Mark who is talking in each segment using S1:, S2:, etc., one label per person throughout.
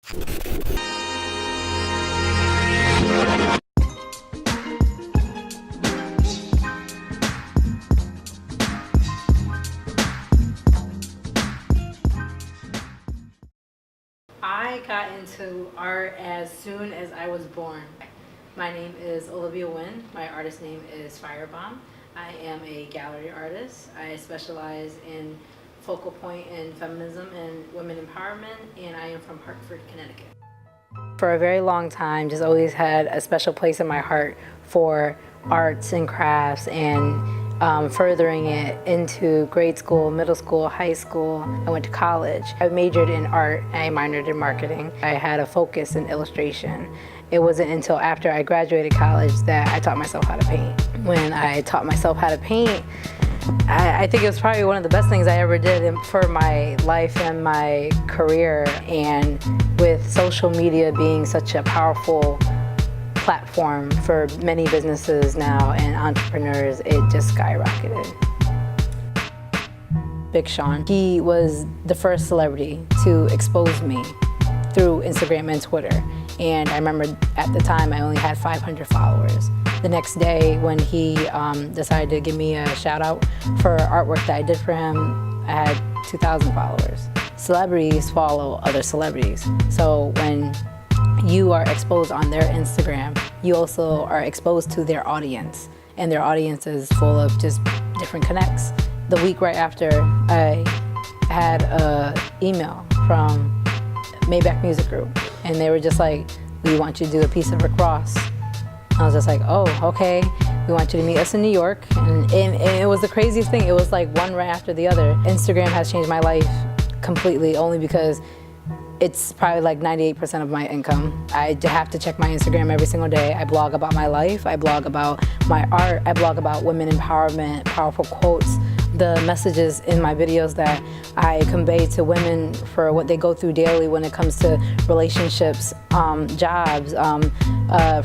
S1: I got into art as soon as I was born. My name is Olivia Wynn. My artist name is Firebomb. I am a gallery artist. I specialize in focal point in feminism and women empowerment, and I am from Hartford, Connecticut. For a very long time, just always had a special place in my heart for arts and crafts and furthering it into grade school, middle school, high school. I went to college. I majored in art and I minored in marketing. I had a focus in illustration. It wasn't until after I graduated college that I taught myself how to paint. When I taught myself how to paint, I think it was probably one of the best things I ever did for my life and my career. And with social media being such a powerful platform for many businesses now and entrepreneurs, it just skyrocketed. Big Sean, he was the first celebrity to expose me through Instagram and Twitter. And I remember at the time I only had 500 followers. The next day when he decided to give me a shout out for artwork that I did for him, I had 2,000 followers. Celebrities follow other celebrities. So when you are exposed on their Instagram, you also are exposed to their audience, and their audience is full of just different connects. The week right after, I had an email from Maybach Music Group, and they were just like, "We want you to do a piece of Rick Ross." I was just like, "Oh, okay. We want you to meet us in New York." And it was the craziest thing. It was like one right after the other. Instagram has changed my life completely, only because it's probably like 98% of my income. I have to check my Instagram every single day. I blog about my life. I blog about my art. I blog about women empowerment, powerful quotes, the messages in my videos that I convey to women for what they go through daily when it comes to relationships, jobs,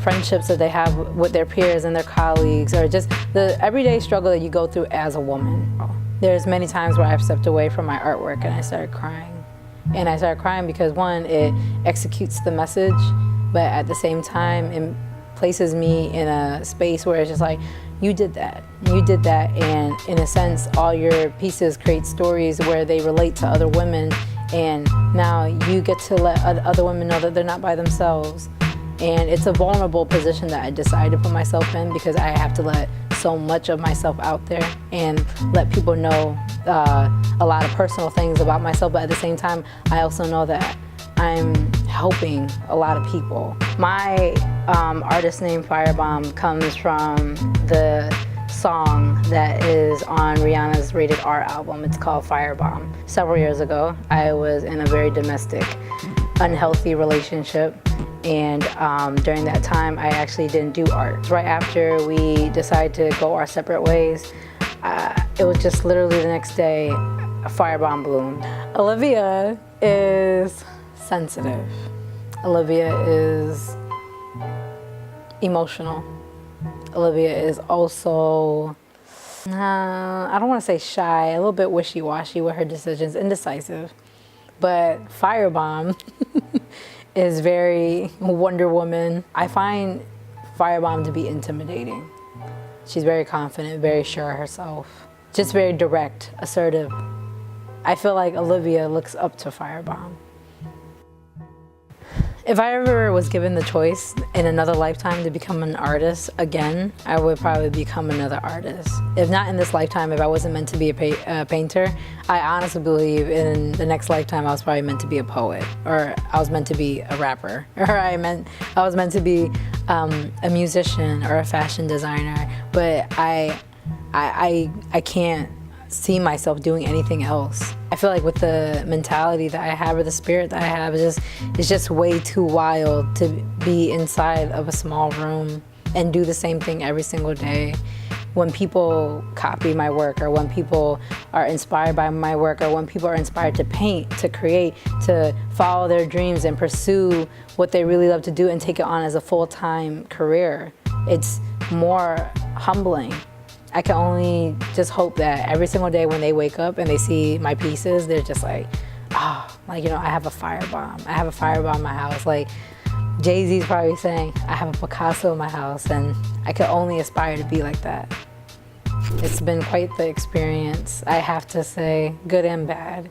S1: friendships that they have with their peers and their colleagues, or just the everyday struggle that you go through as a woman. There's many times where I've stepped away from my artwork and I started crying. And I started crying because, one, it executes the message, but at the same time, it places me in a space where it's just like, you did that, and in a sense, all your pieces create stories where they relate to other women, and now you get to let other women know that they're not by themselves. And it's a vulnerable position that I decided to put myself in, because I have to let so much of myself out there and let people know a lot of personal things about myself, but at the same time, I also know that I'm helping a lot of people. My artist name Firebomb comes from the song that is on Rihanna's Rated R album. It's called Firebomb. Several years ago, I was in a very domestic, unhealthy relationship. And during that time, I actually didn't do art. Right after we decided to go our separate ways, it was just literally the next day, a firebomb bloomed. Olivia is sensitive. Olivia is emotional. Olivia is also, I don't want to say shy, a little bit wishy-washy with her decisions, indecisive. But Firebomb is very Wonder Woman. I find Firebomb to be intimidating. She's very confident, very sure of herself, just very direct, assertive. I feel like Olivia looks up to Firebomb. If I ever was given the choice in another lifetime to become an artist again, I would probably become another artist. If not in this lifetime, if I wasn't meant to be a painter, I honestly believe in the next lifetime I was probably meant to be a poet, or I was meant to be a rapper, or I was meant to be a musician or a fashion designer. But I can't see myself doing anything else. I feel like with the mentality that I have, or the spirit that I have, it's just way too wild to be inside of a small room and do the same thing every single day. When people copy my work, or when people are inspired by my work, or when people are inspired to paint, to create, to follow their dreams and pursue what they really love to do and take it on as a full-time career, it's more humbling. I can only just hope that every single day when they wake up and they see my pieces, they're just like, oh, like, you know, I have a firebomb. I have a firebomb in my house. Like, Jay-Z's probably saying, I have a Picasso in my house, and I could only aspire to be like that. It's been quite the experience, I have to say, good and bad.